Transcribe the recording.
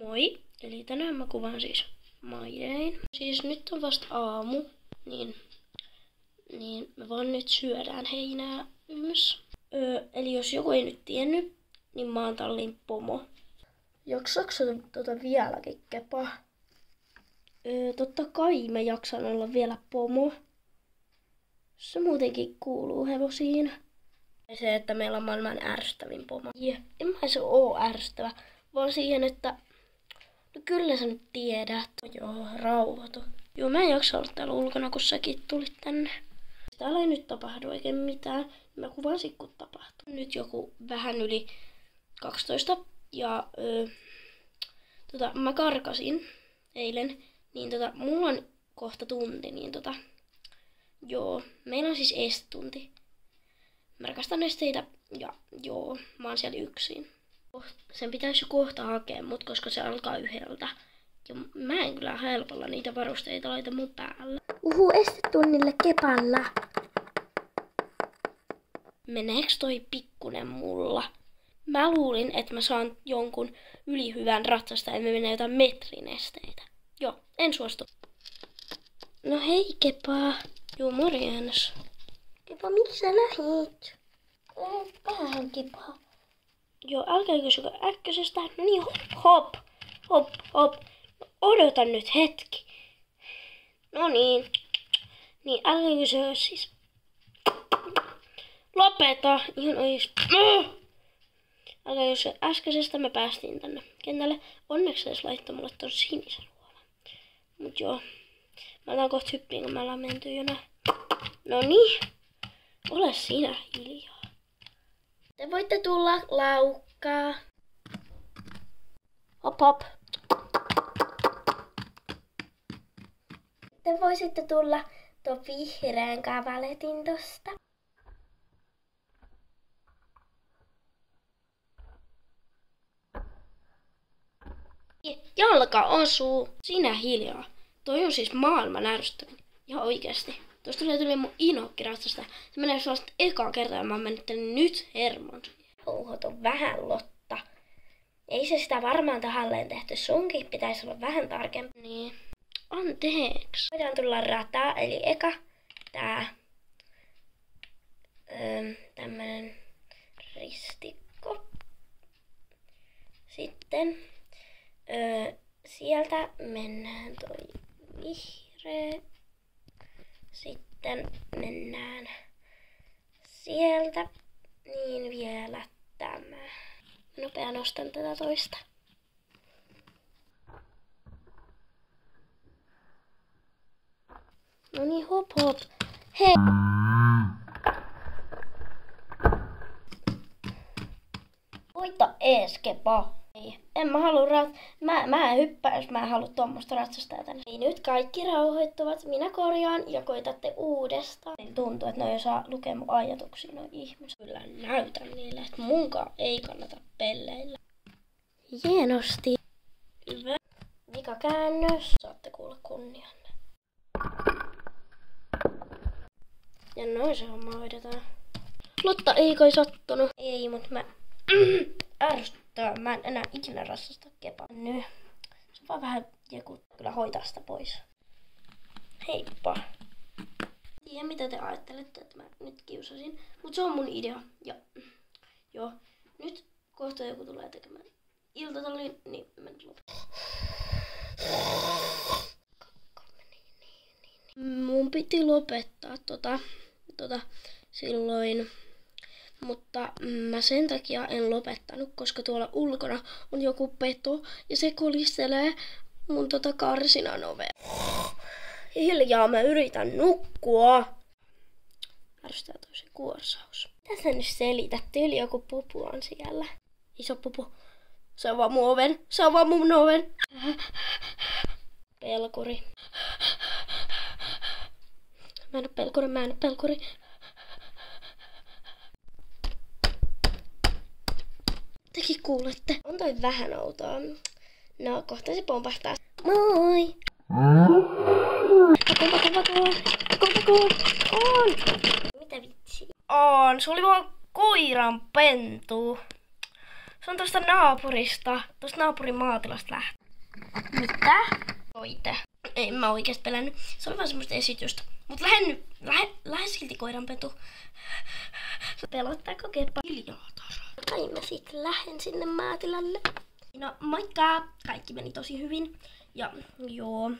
Moi! Eli tänään mä kuvaan siis Maidein. Siis nyt on vasta aamu, niin me vaan nyt syödään heinää yms. Eli jos joku ei nyt tiennyt, niin mä oon Tallin pomo. Jaksaks vieläkin kepa? Totta kai mä jaksan olla vielä pomo. Se muutenkin kuuluu hevosiin. Se, että meillä on maailman ärsyttävin pomo. En mä se oo ärsyttävä, vaan siihen, että no kyllä sä nyt tiedät. Joo, rauhoitu. Joo, mä en jaksa olla täällä ulkona, kun säkin tulit tänne. Täällä ei nyt tapahdu oikein mitään. Mä kuvasin, kun tapahtuu. Nyt joku vähän yli 12. Ja mä karkasin eilen. Niin mulla on kohta tunti, niin joo, meillä on siis estetunti. Mä rakastan esteitä ja joo, mä oon siellä yksin. Sen pitäisi kohta hakea mut, koska se alkaa 1. Ja mä en kyllä helpolla niitä varusteita laita mun päälle. Estetunnille kepalla. Meneeks toi pikkunen mulla? Mä luulin, että mä saan jonkun ylihyvän ratsastajan ja me menee jotain metrin esteitä. Joo, en suostu. No hei Kepa. Joo, morjens. Kepa, miksi sä lähit? Vähän Kepa. Joo, älkää kysykö äkkösestä. No niin, hop. No, odota nyt hetki. No niin. Niin, älkää kysykö siis. Lopeta! Ihan ois. Älkää kysykö äskeisestä, me päästiin tänne kentälle. Onneksi edes laittoi mulle ton sinisen huolen. Mut joo. Mä otan kohta hyppiin, kun me ollaan menty jo näin. Noniin. Ole sinä hiljaa. Te voitte tulla laukkaa. Hop. Te voisitte tulla tuon vihreän kavaletin tosta. Jalka osuu. Sinä hiljaa. Toi on siis maailman ärsyttävin. Ihan oikeesti. Tuosta tulee mun inokkiratsasta. Se menee sellaista ekaa kertaa ja mä oon mennyt nyt hermon. Ouhoton vähän, Lotta. Ei se sitä varmaan tahalleen tehty. Sunkin pitäisi olla vähän tarkempi. Niin. Anteeksi. Voidaan tulla rataa, eli eka tää tämmönen ristikko. Sitten sieltä mennään toi vihreä. Sitten mennään sieltä, niin vielä tämä. Nopea nostan tätä toista. No niin, hop. Hei! Voita ees, Kepa. Ei, en mä halua mä en hyppää, jos mä en halua tommoista ratsastaa tänne. Ei, nyt kaikki rauhoittuvat. Minä korjaan ja koitatte uudestaan. Tuntuu, että ne ei saa lukea mun ajatuksia, no ihmiset. Kyllä näytän niille, että munkaan ei kannata pelleillä. Hienosti. Hyvä. Vikakäännös. Saatte kuulla kunnianne. Ja noin se homma hoidetaan. Lotta ei kai sattunut. Ei, mut mä ärsyttää. Mä en enää ikinä ratsasta Kepaa. Nyt. Se vaan vähän joku kyllä hoitaa sitä pois. Heippa. Tiedän mitä te ajattelette, että mä nyt kiusasin. Mut se on mun idea. Ja joo. Nyt kohta joku tulee tekemään iltatallin, niin mä nyt lopetan. Mun piti lopettaa silloin. Mutta mä sen takia en lopettanut, koska tuolla ulkona on joku peto ja se kolistelee mun karsinan ovea. Hiljaa, mä yritän nukkua. Ärsyttää tosi kuorsaus. Mitä sä nyt selität? Tyyli joku pupu on siellä. Iso pupu. Se on vaan mun oven. Se on vaan mun oven. Pelkuri. Mä en oo pelkuri. Tekin kuulette. On toi vähän outoa. No, kohta se pompahtaa. Moi! Pakoon! On! Mitä vitsi? On, se oli vaan koiran pentu. Se on tuosta naapurista, tuosta naapurin maatilasta lähtee. Mitä? Koite. En mä oikeesti pelännyt. Se oli vaan semmoista esitystä. Mut lähde silti koiranpentu. Pelottaako keppa? Hiljaa Tara. Kai mä sit lähden sinne maatilalle. No moikka! Kaikki meni tosi hyvin. Ja joo,